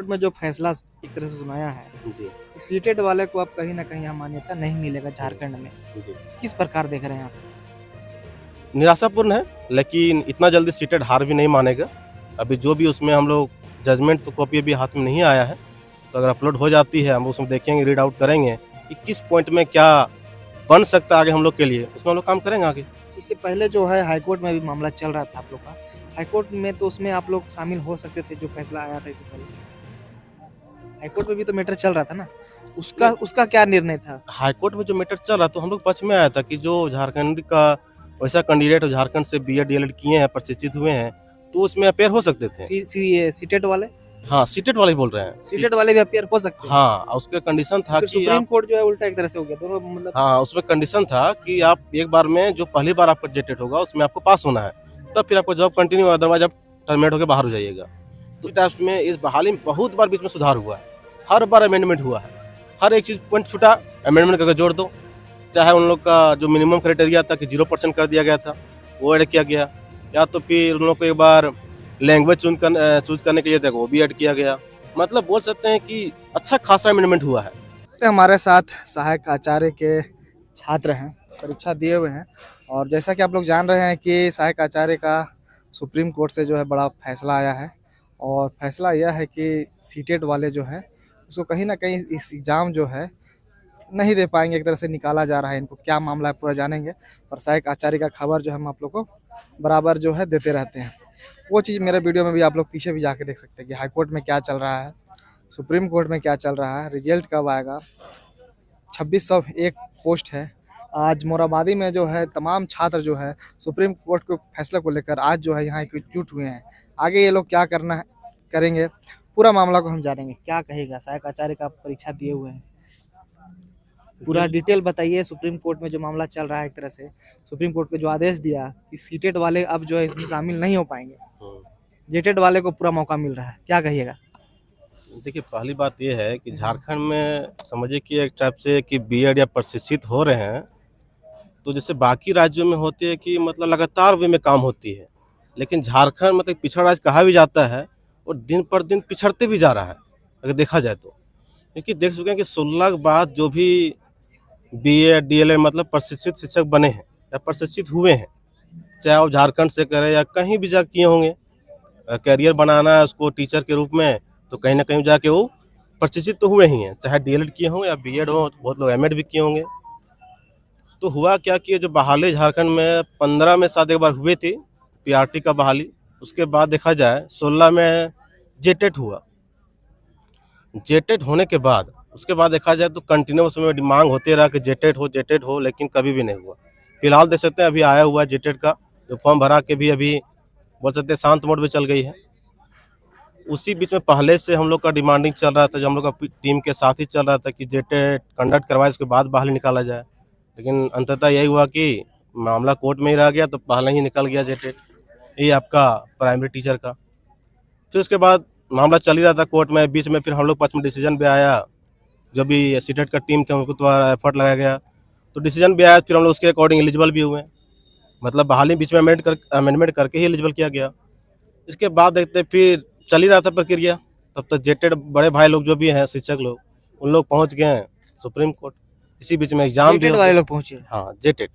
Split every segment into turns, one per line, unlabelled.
Court में जो फैसला एक तरह से सुनाया है,
जी,
सीटेट वाले को अब कहीं न कहीं यहाँ मान्यता नहीं मिलेगा झारखंड में।
जी।
किस प्रकार देख रहे हैं आप?
निराशापूर्ण है, लेकिन इतना जल्दी सीटेड हार भी नहीं मानेगा। अभी जो भी उसमें हम लोग जजमेंट तो कॉपी अभी हाथ में नहीं आया है, तो अगर अपलोड हो जाती है, हम उसमें देखेंगे, रीड आउट करेंगे कि किस पॉइंट में क्या बन सकता है आगे हम लोग के लिए, उसमें हम लोग काम करेंगे आगे।
इससे पहले जो है हाई कोर्ट में भी मामला चल रहा था आप लोग का। हाई कोर्ट में तो उसमें आप लोग शामिल हो सकते थे जो फैसला आया था इससे पहले। हाई कोर्ट में भी तो मैटर चल रहा था ना? उसका
नहीं,
उसका क्या निर्णय था?
हाई कोर्ट में जो मैटर चल रहा, तो हम लोग पक्ष में आया था कि जो झारखंड का वैसा कैंडिडेट झारखंड से बीएड डीएलएड किए हैं, प्रशिक्षित हुए हैं, तो उसमें अपेयर हो सकते थे।
सीटेट वाले?
हाँ, सीटेड वाले ही बोल रहे हैं।
सीटेट वाले भी अपीयर हो सकते हैं।
हाँ, उसका कंडीशन था
फिर
कि
सुप्रीम
आप
कोर्ट जो है उल्टा एक तरह से हो गया। दोनों मतलब
हाँ, उसमें कंडीशन था कि आप एक बार में जो पहली बार आपका जेटेट होगा उसमें आपको पास होना है, तब फिर आपको जॉब कंटिन्यू, अदरवाइज आप टर्मिनेट होकर बाहर हो जाइएगा। तो इस टाइप्स में इस बहाली में बहुत बार बीच में सुधार हुआ है, हर बार अमेंडमेंट हुआ है, हर एक चीज़ पॉइंट छूटा अमेंडमेंट करके जोड़ दो। चाहे उन लोग का जो मिनिमम क्राइटेरिया था कि 0% कर दिया गया था, वो ऐड किया गया, या तो फिर उन लोग को एक बार लैंग्वेज चूज करने के लिए था, वो भी ऐड किया गया। मतलब बोल सकते हैं कि अच्छा खासा अमेंडमेंट हुआ है।
हमारे साथ सहायक आचार्य के छात्र हैं, परीक्षा दिए हुए हैं और जैसा कि आप लोग जान रहे हैं कि सहायक आचार्य का सुप्रीम कोर्ट से जो है बड़ा फैसला आया है और फैसला यह है कि सीटेट वाले जो हैं उसको कहीं न कहीं इस एग्ज़ाम जो है नहीं दे पाएँगे, एक तरह से निकाला जा रहा है इनको। क्या मामला है पूरा जानेंगे और सहायक आचार्य का खबर जो है हम आप लोग को बराबर जो है देते रहते हैं। वो चीज़ मेरे वीडियो में भी आप लोग पीछे भी जाके देख सकते हैं कि हाई कोर्ट में क्या चल रहा है, सुप्रीम कोर्ट में क्या चल रहा है, रिजल्ट कब आएगा। 2601 पोस्ट है। आज मोराबादी में जो है तमाम छात्र जो है सुप्रीम कोर्ट के फैसले को लेकर आज जो है यहाँ एकजुट हुए हैं। आगे ये लोग क्या करना है करेंगे, पूरा मामला को हम जानेंगे। क्या कहेगा सहायक आचार्य का परीक्षा दिए हुए हैं, पूरा डिटेल बताइए। सुप्रीम कोर्ट में जो मामला चल रहा है एक तरह से, सुप्रीम कोर्ट ने जो आदेश दिया कि सीटेट वाले अब जो है इसमें शामिल नहीं हो पाएंगे, जेटेड वाले को पूरा मौका मिल रहा है, क्या कहिएगा?
देखिए, पहली बात ये है कि झारखंड में समझिए कि एक टाइप से कि बीएड या प्रशिक्षित हो रहे हैं, तो जैसे बाकी राज्यों में होती है कि मतलब लगातार वे में काम होती है, लेकिन झारखंड मतलब पिछड़ा राज्य कहा भी जाता है और दिन पर दिन पिछड़ते भी जा रहा है, अगर देखा जाए तो। क्योंकि देख चुके हैं कि 16 के बाद जो भी बीएड डीएलएड मतलब प्रशिक्षित शिक्षक बने हैं या प्रशिक्षित हुए हैं, चाहे वो झारखंड से करें या कहीं भी जा किए होंगे, करियर बनाना है उसको टीचर के रूप में, तो कहीं ना कहीं जाके वो प्रशिक्षित तो हुए ही हैं, चाहे डीएलएड किए हों या बीएड हो, बहुत लोग एमएड भी किए होंगे। तो हुआ क्या कि जो बहाली झारखंड में 15 में शायद एक बार हुई थी पीआरटी का बहाली, उसके बाद देखा जाए 16 में जेटेट हुआ। जेटेट होने के बाद उसके बाद देखा जाए तो कंटिन्यू उसमें मांग होती रहा कि जेटेट हो, लेकिन कभी भी नहीं हुआ। फिलहाल देख सकते हैं अभी आया हुआ जेटेट का जो फॉर्म भरा के भी अभी बोल सकते हैं शांत मोड में चल गई है। उसी बीच में पहले से हम लोग का डिमांडिंग चल रहा था, जो हम लोग का टीम के साथ ही चल रहा था कि जेटेट कंडक्ट करवाए, उसके बाद बहाली निकाला जाए, लेकिन अंततः यही हुआ कि मामला कोर्ट में ही रह गया, तो पहले ही निकल गया जेटेट, ये आपका प्राइमरी टीचर का। फिर उसके बाद मामला चल ही रहा था कोर्ट में, बीच में फिर हम लोग पक्ष में डिसीजन भी आया, जो भी सीटेट का टीम थे उनको तो एफर्ट लगाया गया, तो डिसीजन भी आया, फिर हम लोग उसके अकॉर्डिंग एलिजिबल भी हुए, मतलब बहाली बीच में अमेंडमेंट करके ही एलिजिबल किया गया। इसके बाद देखते फिर चल ही रहा था प्रक्रिया, तब तक जेटेड बड़े भाई लोग जो भी हैं शिक्षक लोग, उन लोग पहुंच गए हैं सुप्रीम कोर्ट। इसी बीच में एग्जाम भी
जेटेड
हो
वाले
गया।
लोग पहुंचे?
हाँ, जेटेड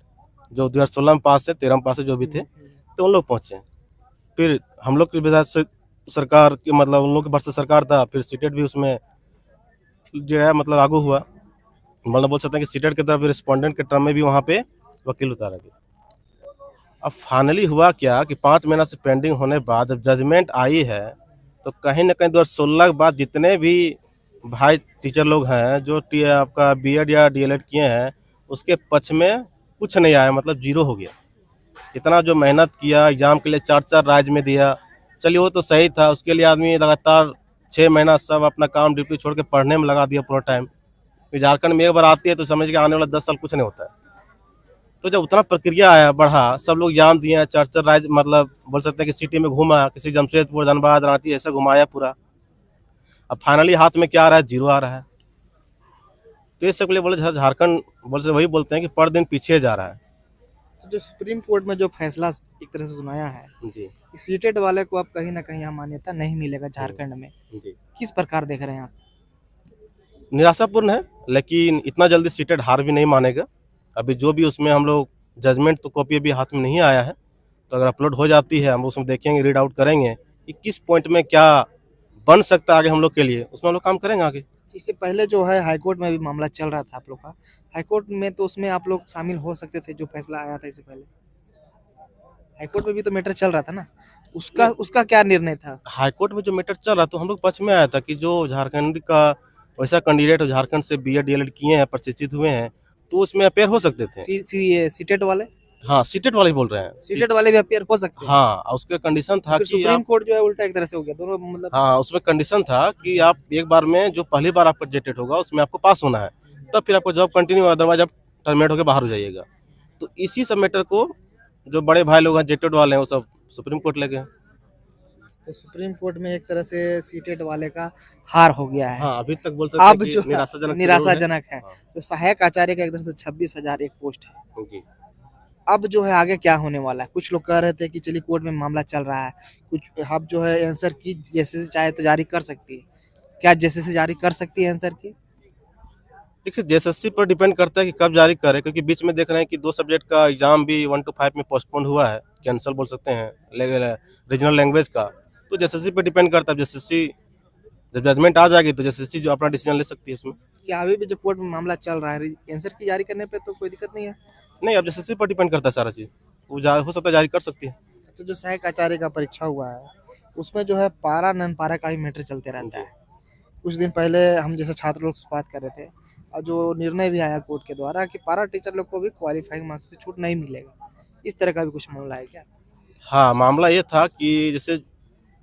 जो 2016 में पास है, 13 में पास है, जो भी थे, तो उन लोग पहुंचे। फिर हम लोग की वजह से सरकार की, मतलब उन लोग के वर्ष से सरकार था, फिर सीटेट भी उसमें जो है मतलब लागू हुआ। मतलब बोल सकते हैं कि सीटेट की तरफ रिस्पोंडेंट के टर्म में भी वहाँ पे वकील उतारा गया। अब फाइनली हुआ क्या कि 5 महीना से पेंडिंग होने बाद जब जजमेंट आई है, तो कहीं ना कहीं 2016 के बाद जितने भी भाई टीचर लोग हैं जो आपका बीएड या डीएलएड किए हैं, उसके पक्ष में कुछ नहीं आया, मतलब जीरो हो गया। इतना जो मेहनत किया एग्जाम के लिए, 4 राज्य में दिया, चलिए वो तो सही था, उसके लिए आदमी लगातार 6 महीना सब अपना काम ड्यूटी छोड़ के पढ़ने में लगा दिया पूरा टाइम। फिर झारखंड में एक बार आती है तो समझ के आने वाला 10 साल कुछ नहीं होता है। तो जब उतना प्रक्रिया आया बढ़ा, सब लोग एग्जाम दिए, 4 राज्य, मतलब बोल सकते हैं कि सिटी में घूमा, किसी जमशेदपुर, धनबाद, रांची ऐसे घुमाया पूरा। अब फाइनली हाथ में क्या आ रहा है, जीरो आ रहा है। तो ये सब के लिए बोले झारखंड बोल से वही बोलते हैं कि पर दिन पीछे जा रहा है।
तो जो सुप्रीम कोर्ट में जो फैसला एक तरह से सुनाया है,
जी
सीटेट वाले को अब कहीं ना कहीं यहाँ मान्यता नहीं मिलेगा झारखंड में,
जी
किस प्रकार देख रहे हैं आप?
निराशापूर्ण है, लेकिन इतना जल्दी सीटेड हार भी नहीं मानेगा। अभी जो भी उसमें हम लोग जजमेंट तो कॉपी अभी हाथ में नहीं आया है, तो अगर अपलोड हो जाती है हम उसमें देखेंगे, रीड आउट करेंगे कि किस पॉइंट में क्या बन सकता है आगे हम लोग के लिए, उसमें हम लोग काम करेंगे आगे।
इससे पहले जो है हाईकोर्ट में भी मामला चल रहा था आप लोग का, हाईकोर्ट में तो उसमें आप लोग शामिल हो सकते थे, जो फैसला आया था इससे पहले हाईकोर्ट में भी तो मैटर चल रहा था ना, उसका उसका क्या निर्णय था?
हाईकोर्ट में जो मैटर चल रहा तो हम लोग पक्ष में आया था कि जो झारखंड का वैसा कैंडिडेट झारखंड से बीएड डीएलएड किए हैं, प्रशिक्षित हुए हैं, तो उसमें अपेयर हो सकते थे।
सीटेट वाले
हाँ, सीटेट वाले ही बोल रहे हैं।
सीटेट वाले भी अपेयर हो सकते हैं।
हाँ, और उसका कंडीशन था
फिर
कि
सुप्रीम
आप
कोर्ट जो है उल्टा एक तरह से हो गया दोनों, मतलब
हाँ, उसमें कंडीशन था कि आप एक बार में जो पहली बार आपका जेटेड होगा उसमें आपको पास होना है, तब फिर आपको जॉब कंटिन्यू, अदरवाइज आप टर्मिनेट होकर बाहर हो जाइएगा। तो इसी सब मैटर को जो बड़े भाई लोग हैं जेटेड वाले हैं वो सब सुप्रीम कोर्ट ले गए।
तो सुप्रीम कोर्ट में एक तरह से सीटेट वाले का हार हो गया है।
हाँ, अभी तक बोल सकते हैं
अब
कि
जो निराशाजनक है,
हाँ,
तो सहायक आचार्य का एक तरह से 26,000 एक पोस्ट है।
जी।
अब जो है आगे क्या होने वाला है? कुछ लोग कह रहे थे कि चलिए कोर्ट में मामला चल रहा है, कुछ अब जो है आंसर की जैसे से चाहे तो जारी कर सकती है, क्या जैसे से जारी कर सकती है आंसर की?
देखिए, जेएसएससी पर डिपेंड करता है कि कब जारी करे, क्योंकि बीच में देख रहे हैं कि 2 सब्जेक्ट का एग्जाम भी 1 to 5 में पोस्टपोन हुआ है, कैंसल बोल सकते हैं, रीजनल लैंग्वेज का। तो जेएसएससी पे डिपेंड करता है, जेएसएससी जब जजमेंट आ जाएगी तो जेएसएससी जो अपना डिसीजन ले सकती है उसमें।
क्या अभी भी जो कोर्ट में मामला चल रहा है, आंसर की जारी करने पे तो कोई दिक्कत नहीं है?
नहीं, अब जेएसएससी पर डिपेंड करता है सारा चीज़, वो हो सकता है जारी कर सकती है।
अच्छा, जो सहायक आचार्य का परीक्षा हुआ है, उसमें जो है पारा नन पारा का ही मैटर चलते रहता है। कुछ दिन पहले हम जैसे छात्र लोग से बात कर रहे थे, और जो निर्णय भी आया कोर्ट के द्वारा कि पारा टीचर लोग को भी क्वालिफाइंग मार्क्स पे छूट नहीं मिलेगा, इस तरह का भी कुछ मामला है क्या?
हाँ, मामला ये था कि जैसे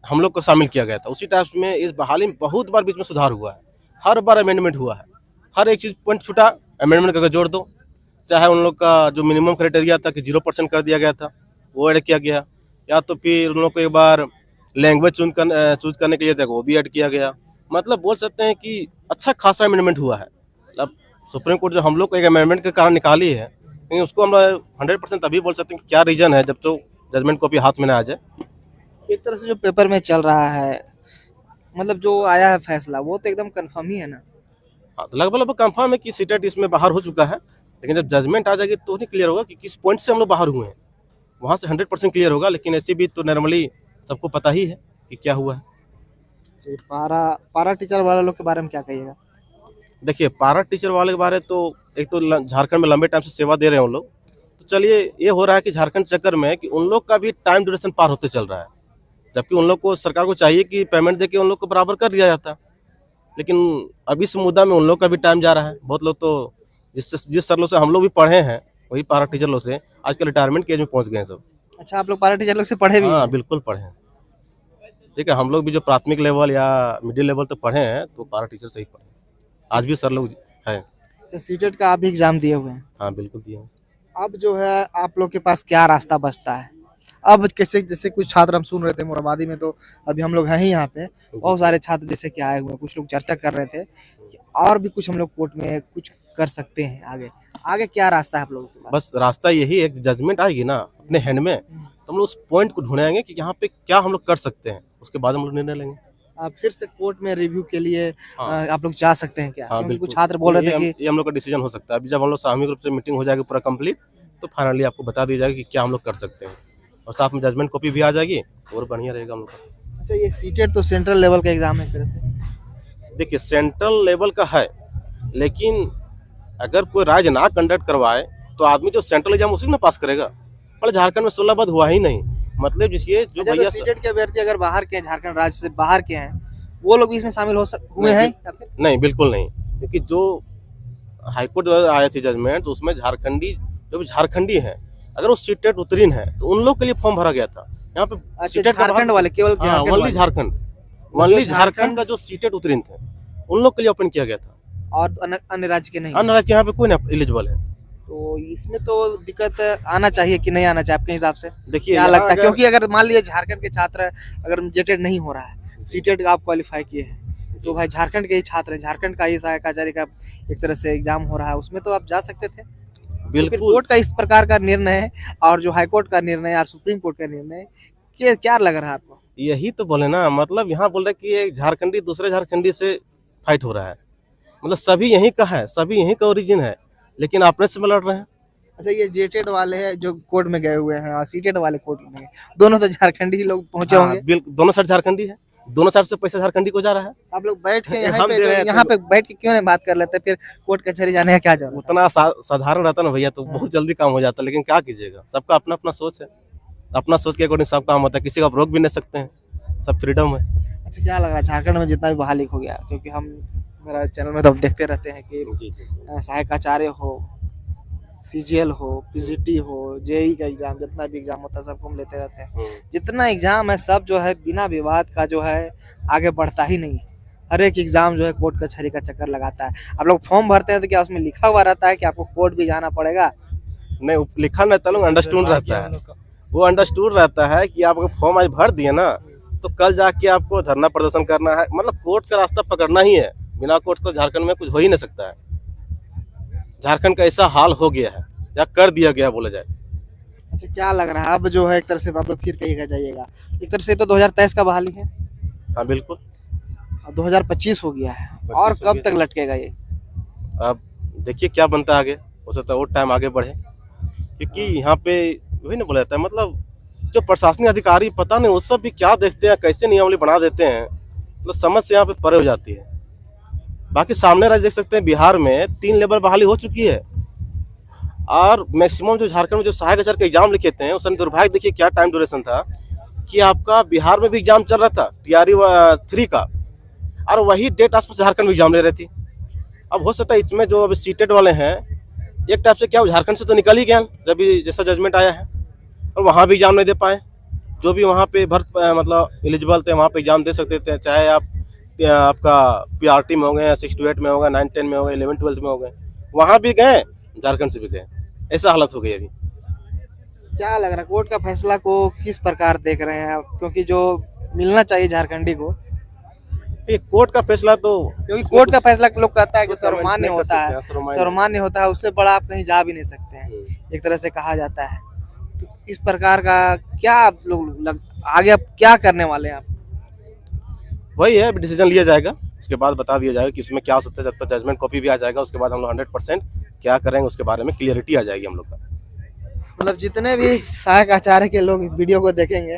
हम लोग को शामिल किया गया था, उसी टाइप में इस बहाली में बहुत बार बीच में सुधार हुआ है, हर बार अमेंडमेंट हुआ है, हर एक चीज़ पॉइंट छूटा अमेंडमेंट करके जोड़ दो। चाहे उन लोग का जो मिनिमम क्राइटेरिया था कि 0% कर दिया गया था, वो ऐड किया गया, या तो फिर उन लोग को एक बार लैंग्वेज चूज करने के लिए था वो भी ऐड किया गया। मतलब बोल सकते हैं कि अच्छा खासा अमेंडमेंट हुआ है। मतलब सुप्रीम कोर्ट जो हम लोग को एक अमेंडमेंट के कारण निकाली है, लेकिन उसको हम 100% तभी बोल सकते हैं कि क्या रीजन है, जब तो जजमेंट कॉपी हाथ में ना आ जाए।
एक तरह से जो पेपर में चल रहा है, मतलब जो आया है फैसला, वो तो एकदम कंफर्म ही है ना?
हाँ, तो लगभग लगभग कंफर्म है कि सीटेट इसमें बाहर हो चुका है, लेकिन जब जजमेंट आ जाएगी तो नहीं क्लियर होगा कि किस पॉइंट से हम लोग बाहर हुए हैं। वहाँ से 100% क्लियर होगा, लेकिन ऐसे भी तो नॉर्मली सबको पता ही है कि क्या हुआ है।
ये पारा पारा टीचर वाले लोग के बारे में क्या कहिएगा?
देखिए, पारा टीचर वाले के बारे तो एक तो झारखंड में लंबे टाइम से सेवा दे रहे हैं उन लोग, तो चलिए ये हो रहा है कि झारखंड चक्कर में कि उन लोग का भी टाइम ड्यूरेशन पार होते चल रहा है, जबकि उन लोग को सरकार को चाहिए कि पेमेंट देके उन लोग को बराबर कर दिया जाता, लेकिन अभी इस मुद्दा में उन लोग का भी टाइम जा रहा है। बहुत लोग तो जिस सर लोग से हम लोग भी पढ़े हैं, वही पारा टीचर लोग से आजकल रिटायरमेंट के एज में पहुंच गए हैं सब।
अच्छा, आप लोग पारा टीचर लोग से पढ़े भी
हाँ,
हैं?
बिल्कुल पढ़े हैं। ठीक है, हम लोग भी जो प्राथमिक लेवल या मिडिल लेवल तक पढ़े हैं तो पारा टीचर से ही पढ़े हैं। आज भी सर लोग हैं।
अच्छा, सीटेट का आप भी एग्जाम दिए हुए हैं।
हाँ, बिल्कुल दिए हैं।
अब जो है आप लोग के पास क्या रास्ता बचता है? अब कैसे, जैसे कुछ छात्र हम सुन रहे थे मोराबादी में, तो अभी हम लोग हैं ही यहाँ पे, बहुत सारे छात्र जैसे कि आए हुए हैं, कुछ लोग चर्चा कर रहे थे कि और भी कुछ हम लोग कोर्ट में कुछ कर सकते हैं आगे। आगे क्या रास्ता है आप लोगों के पास?
बस रास्ता यही है कि जजमेंट आएगी ना अपने हैंड में, तो हम लोग उस पॉइंट को ढूंढेंगे कि यहाँ पे क्या हम लोग कर सकते हैं, उसके बाद हम लोग निर्णय लेंगे।
फिर से कोर्ट में रिव्यू के लिए
हाँ।
आप लोग जा सकते हैं क्या?
हाँ,
क्योंकि
बिल्कुल।
कुछ छात्र बोल रहे थे कि
ये हम लोग का डिसीजन हो सकता है। अभी जब हम लोग सामूहिक रूप से मीटिंग हो जाएगी पूरा कंप्लीट, तो फाइनली आपको बता दी जाएगी कि क्या हम लोग कर सकते हैं, और साथ में जजमेंट कॉपी भी आ जाएगी, और बढ़िया रहेगा हम लोग का।
अच्छा, ये सीटेट तो सेंट्रल लेवल का एग्जाम है एक तरह से।
देखिए, सेंट्रल लेवल का है, लेकिन अगर कोई राज्य ना कंडक्ट करवाए तो आदमी जो सेंट्रल एग्जाम उसी में पास करेगा। मतलब झारखंड में 16 पद हुआ ही नहीं, मतलब जिसके जो
अच्छा, तो
भैया
सीटेट के अभ्यर्थी अगर बाहर के हैं, झारखंड राज्य से बाहर के हैं, वो लोग भी इसमें शामिल हुए हैं या फिर?
नहीं, बिल्कुल नहीं, क्योंकि जो हाईकोर्ट द्वारा आया थी जजमेंट, तो उसमें झारखंडी जो भी झारखंडी है, अगर वो सीटेट उत्तीर्ण है तो उन लोग के लिए फॉर्म भरा गया था। यहाँ पे
अच्छा,
सीटेट का
झारखंड वाले, केवल झारखंड
ओनली
वाले।
झारखंड,
जो
ओनली
झारखंड
झारखंड का जो सीटेट उत्तीर्ण थे उन लोग के लिए ओपन किया गया था।
और अन्य राज्य के नहीं?
अन्य राज्य के यहाँ पे कोई ना एलिजिबल है।
तो इसमें तो दिक्कत आना चाहिए कि नहीं आना चाहिए आपके हिसाब से?
देखिए,
क्या
यहाँ
लगता है?
अगर-
क्योंकि अगर मान लीजिए झारखंड के छात्र अगर जेटेड नहीं हो रहा है, सीटेड आप क्वालिफाई किए हैं, तो भाई झारखंड के ही छात्र हैं, झारखंड का ही सहायक आचार्य का एक तरह से एग्जाम हो रहा है, उसमें तो आप जा सकते थे। फिर
बिल्कुल।
कोर्ट का इस प्रकार का निर्णय है और जो हाई कोर्ट का निर्णय है और सुप्रीम कोर्ट का निर्णय है, क्या लग रहा है आपको?
यही तो बोले ना, मतलब यहाँ बोल रहे कि एक झारखंडी दूसरे झारखंडी से फाइट हो रहा है। मतलब सभी यहीं का है, सभी यहीं का ओरिजिन है, लेकिन आपस में लड़ रहे हैं।
अच्छा, ये जेटेड वाले हैं जो कोर्ट में गए हुए हैं और सीटेड वाले कोर्ट में गए, दोनों तो झारखंडी ही लोग पहुंचे
हाँ,
होंगे।
बिल्कुल, दोनों साइड झारखंडी है, दोनों साइड से पैसा झारखंडी को जा रहा है।
आप लोग बैठ के
हम दे रहे हैं
यहाँ
तो
पे बैठ के क्यों नहीं बात कर लेते, फिर कोर्ट कचहरी जाने का क्या जरूरत है?
उतना साधारण रहता ना भैया, तो बहुत जल्दी काम हो जाता, लेकिन क्या कीजिएगा, सबका अपना अपना सोच है, अपना सोच के अकॉर्डिंग सब काम होता है, किसी का आप रोक भी नहीं सकते हैं, सब फ्रीडम है।
अच्छा, क्या लग रहा है झारखंड में जितना भी बहाली हो गया, क्योंकि हम मेरा चैनल में तो देखते रहते हैं कि
जी जी।
सहायक आचार्य हो, सीजीएल हो, पीजीटी हो, जेई का एग्जाम, जितना भी एग्जाम होता है सबको हम लेते रहते हैं। जितना एग्जाम है सब जो है बिना विवाद का जो है आगे बढ़ता ही नहीं है। हर एक एग्जाम जो है कोर्ट कचहरी का चक्कर लगाता है। आप लोग फॉर्म भरते हैं तो क्या उसमें लिखा हुआ रहता है कि आपको कोर्ट भी जाना पड़ेगा?
नहीं, लिखा रहता है, अंडरस्टूड रहता है, वो अंडरस्टूड रहता है कि आप अगर फॉर्म आज भर दिए ना, तो कल जाके आपको धरना प्रदर्शन करना है, मतलब कोर्ट का रास्ता पकड़ना ही है। बिना कोर्ट को झारखंड में कुछ हो ही नहीं सकता है। झारखंड का ऐसा हाल हो गया है या कर दिया गया बोला जाए।
अच्छा, क्या लग रहा है अब जो है एक तरह से आप लोग फिर कहीं जाइएगा, एक तरह से तो 2023 का बहाली है
हाँ बिल्कुल,
और 2025 हो गया है, और
25 हो
कब
गया।
तक लटकेगा ये?
अब देखिए क्या बनता है आगे, हो सकता है और टाइम आगे बढ़े, क्योंकि यहाँ पे वही नहीं बोला जाता है, मतलब जो प्रशासनिक अधिकारी पता नहीं वो सब भी क्या देखते हैं, कैसे नियमावली बना देते हैं, मतलब समझ से यहाँ पे परे हो जाती है। बाकी सामने राज्य देख सकते हैं, बिहार में 3 लेवल बहाली हो चुकी है, और मैक्सिमम जो झारखंड में जो सहायक आचार्य के एग्जाम लिखे थे, उस दुर्भाग्य देखिए क्या टाइम ड्यूरेशन था कि आपका बिहार में भी एग्जाम चल रहा था टीआरई 3 का, और वही डेट आसपास झारखंड में एग्जाम ले रही थी। अब हो सकता है इसमें जो अभी सीटेड वाले हैं, एक टाइप से क्या झारखंड से तो निकल ही गया जब भी जैसा जजमेंट आया है, और वहाँ भी एग्जाम नहीं दे पाए। जो भी वहाँ पे मतलब एलिजिबल थे वहाँ पे एग्जाम दे सकते थे, चाहे आप आपका पीआरटी में हो गए, 6 to 8 में हो गए, 9 10 में हो गए, 11 12 में हो गए, वहाँ भी गए, झारखंड से भी गए, ऐसा हालत हो गई अभी।
क्या लग रहा है कोर्ट का फैसला को किस प्रकार देख रहे हैं आप? क्योंकि जो मिलना चाहिए झारखंडी को,
ये कोर्ट का फैसला तो,
क्योंकि कोर्ट का फैसला लोग कहता है कि सर्वमान्य
नहीं कर
होता
सकते
है,
हैं, सर्वमान्य।
सर्वमान्य होता है, उससे बड़ा आप कहीं जा भी नहीं सकते हैं, एक तरह से कहा जाता है। तो इस प्रकार का क्या आप लोग आगे आप क्या करने वाले हैं आप?
वही है, डिसीजन लिया जाएगा, उसके बाद बता दिया जाएगा कि इसमें क्या हो सकता है। जब तक जजमेंट कॉपी भी आ जाएगा, उसके बाद हम लोग 100% क्या करेंगे उसके बारे में क्लियरिटी आ जाएगी हम लोग का।
मतलब जितने भी सहायक आचार्य के लोग वीडियो को देखेंगे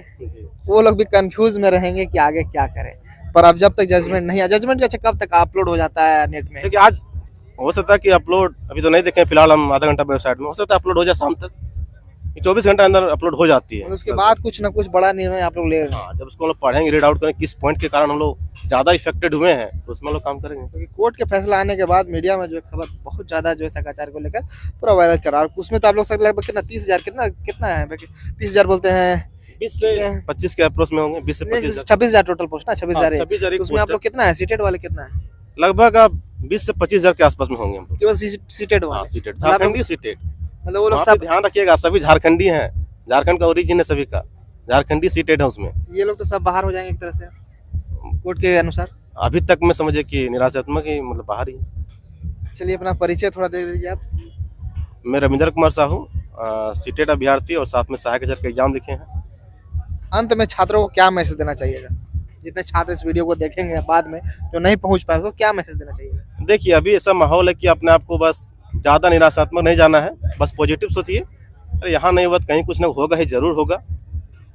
वो लोग भी कंफ्यूज में रहेंगे कि आगे क्या करें, पर अब जब तक जजमेंट नहीं है, जजमेंट अच्छा कब तक अपलोड हो जाता है नेट में?
क्योंकि आज हो सकता है कि अपलोड अभी तो नहीं देखें फिलहाल, हम आधा घंटा वेबसाइट में, हो सकता है अपलोड हो जाए शाम तक, 24 घंटे अंदर अपलोड हो जाती है।
और उसके बाद कुछ ना कुछ बड़ा निर्णय आप लोग ले रहे हैं,
हाँ, जब उसको हम लोग पढ़ेंगे, रीड आउट करें किस पॉइंट के कारण हम लोग ज़्यादा इफेक्टेड हुए हैं, तो उसमें हम लोग काम करेंगे।
क्योंकि कोर्ट के फैसला आने के बाद मीडिया में जो है खबर बहुत ज्यादा जो है सहायक आचार्य को लेकर पूरा वायरल चल रहा है। उसमें तो आप लोग सब लगभग कितना 30,000 कितना है 30,000 बोलते हैं,
20 से 25 के अप्रोच में होंगे, 20 से 25
26,000 टोटल पोस्ट ना, 26,000 है।
26,000 एक
तो उसमें आप
पोस्ट
लोग कितना है, सीटेड वाले कितना है?
लगभग आप 20 से 25,000 के आसपास में होंगे हम लोग।
केवल सीटेड
हाँ,
वाले,
सीटेड,
मतलब आप लोग-
झारखंडी सीटेड।
मतलब वो लोग
वहाँ पे
सब,
ध्यान रखिएगा, सभी झारखंडी हैं, झारखंड का ओरिजिन है सभी का, झारखंडी सीटेड है उसमें।
ये लोग तो सब बाहर हो जाएंगे एक तरह से कोर्ट के अनुसार।
अभी तक मैं समझे कि निराशात्मक ही, मतलब बाहर ही।
चलिए अपना परिचय थोड़ा दे दीजिए आप।
मैं रविंदर कुमार साहू, सीटेड अभ्यर्थी, और साथ में सहायक आचार्य के एग्जाम लिखे हैं।
अंत में छात्रों को क्या मैसेज देना चाहिएगा, जितने छात्र इस वीडियो को देखेंगे बाद में जो नहीं पहुंच पाए उसको क्या मैसेज देना चाहिए?
देखिए अभी ऐसा माहौल है कि अपने आप को बस ज़्यादा निराशात्मक नहीं जाना है, बस पॉजिटिव सोचिए, अरे यहाँ नहीं हुआ कहीं कुछ ना होगा ही, जरूर होगा।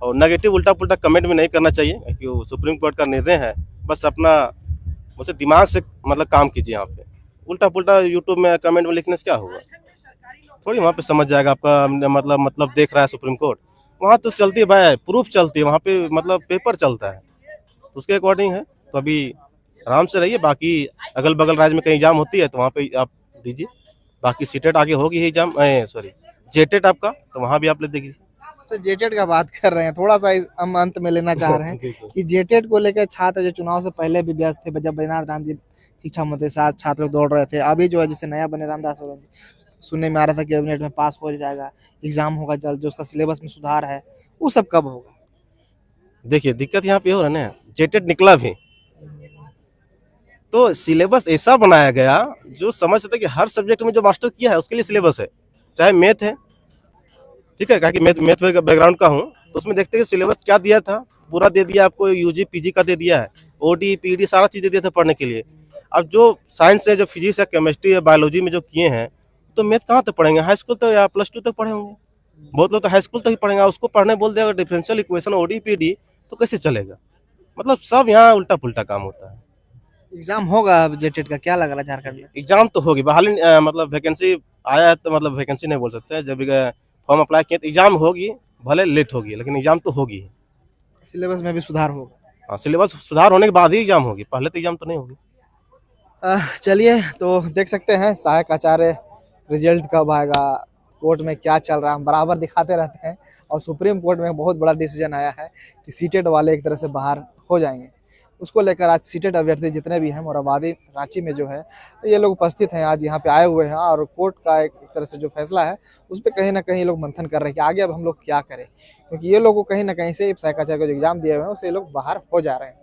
और नेगेटिव उल्टा पुल्टा कमेंट भी नहीं करना चाहिए, क्योंकि वो सुप्रीम कोर्ट का निर्णय है। बस अपना मुझे दिमाग से मतलब काम कीजिए। यहाँ पे उल्टा पुल्टा यूट्यूब में कमेंट में लिखने से क्या होगा, थोड़ी वहाँ पे समझ जाएगा आपका मतलब देख रहा है सुप्रीम कोर्ट, वहाँ तो चलती है भाई, प्रूफ चलती है वहाँ पे, मतलब पेपर चलता है, तो उसके अकॉर्डिंग है। तो अभी आराम से रहिए, बाकी अगल बगल राज्य में कहीं एग्जाम होती है तो वहाँ पे आप दीजिए, बाकी सीटेट आगे होगी ही एग्जाम, सॉरी जेटेट आपका, तो वहाँ भी आप ले दीजिए।
तो जेटेट का बात कर रहे हैं, थोड़ा सा हम अंत में लेना चाह रहे हैं कि जेटेट को लेकर छात्र जो चुनाव से पहले भी व्यस्त थे, जब बैजनाथ राम जी शिक्षा मंत्री साथ छात्र दौड़ रहे थे, अभी जो है जिसे नया बने रामदास सुनने में आ रहा था कि कैबिनेट में पास हो जाएगा, एग्जाम होगा जल्द, जो उसका सिलेबस में सुधार है वो सब कब होगा?
देखिए दिक्कत यहाँ पे हो रहा है ना, जेटेट निकला भी तो सिलेबस ऐसा बनाया गया जो समझ सकते कि हर सब्जेक्ट में जो मास्टर किया है उसके लिए सिलेबस है, चाहे मैथ है, ठीक है, कि मैथ मैथ बैकग्राउंड का हूँ, तो उसमें देखते हैं कि सिलेबस क्या दिया था, पूरा दे दिया आपको, यूजी पीजी का दे दिया है, ओडी पीडी सारा चीज़ दे दिया था पढ़ने के लिए। अब जो साइंस है, जो फिजिक्स है, केमिस्ट्री है, बायोलॉजी में जो किए हैं, तो मैथ कहाँ तक पढ़ेंगे, हाई स्कूल तक या +2 तक पढ़े होंगे। बहुत लोग तो हाई स्कूल तक ही पढ़ेंगे, उसको पढ़ने बोल दिया डिफरेंशियल इक्वेशन ओडी पीडी, तो कैसे चलेगा। मतलब सब यहाँ उल्टा पुल्टा काम होता है।
एग्जाम होगा जेटेट का, क्या लग रहा है झारखंड में?
एग्जाम तो होगी, बहाली मतलब वैकेंसी आया है, तो मतलब वैकेंसी नहीं बोल सकते हैं, जब फॉर्म अप्लाई किए तो एग्जाम होगी, भले लेट होगी लेकिन एग्जाम तो होगी।
सिलेबस में भी सुधार होगा।
हाँ, सिलेबस सुधार होने के बाद ही एग्जाम होगी, पहले तो एग्जाम तो नहीं होगी।
चलिए, तो देख सकते हैं सहायक आचार्य रिजल्ट कब आएगा, कोर्ट में क्या चल रहा है, हम बराबर दिखाते रहते हैं। और सुप्रीम कोर्ट में बहुत बड़ा डिसीजन आया है कि सीटेट वाले एक तरह से बाहर हो जाएंगे। उसको लेकर आज सीटेट अभ्यर्थी जितने भी हैं मोराबादी रांची में जो है, तो ये लोग उपस्थित हैं, आज यहाँ पे आए हुए हैं। और कोर्ट का एक तरह से जो फैसला है उस पर कहीं ना कहीं लोग मंथन कर रहे हैं कि आगे अब हम लोग क्या करें, क्योंकि ये लोग को कहीं ना कहीं से सहायक आचार्य को जो एग्जाम दिए हुए हैं उससे ये लोग बाहर हो जा रहे हैं।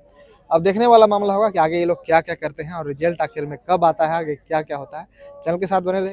अब देखने वाला मामला होगा कि आगे ये लोग क्या क्या करते हैं और रिजल्ट आखिर में कब आता है, आगे क्या क्या होता है। चैनल के साथ बने रहे।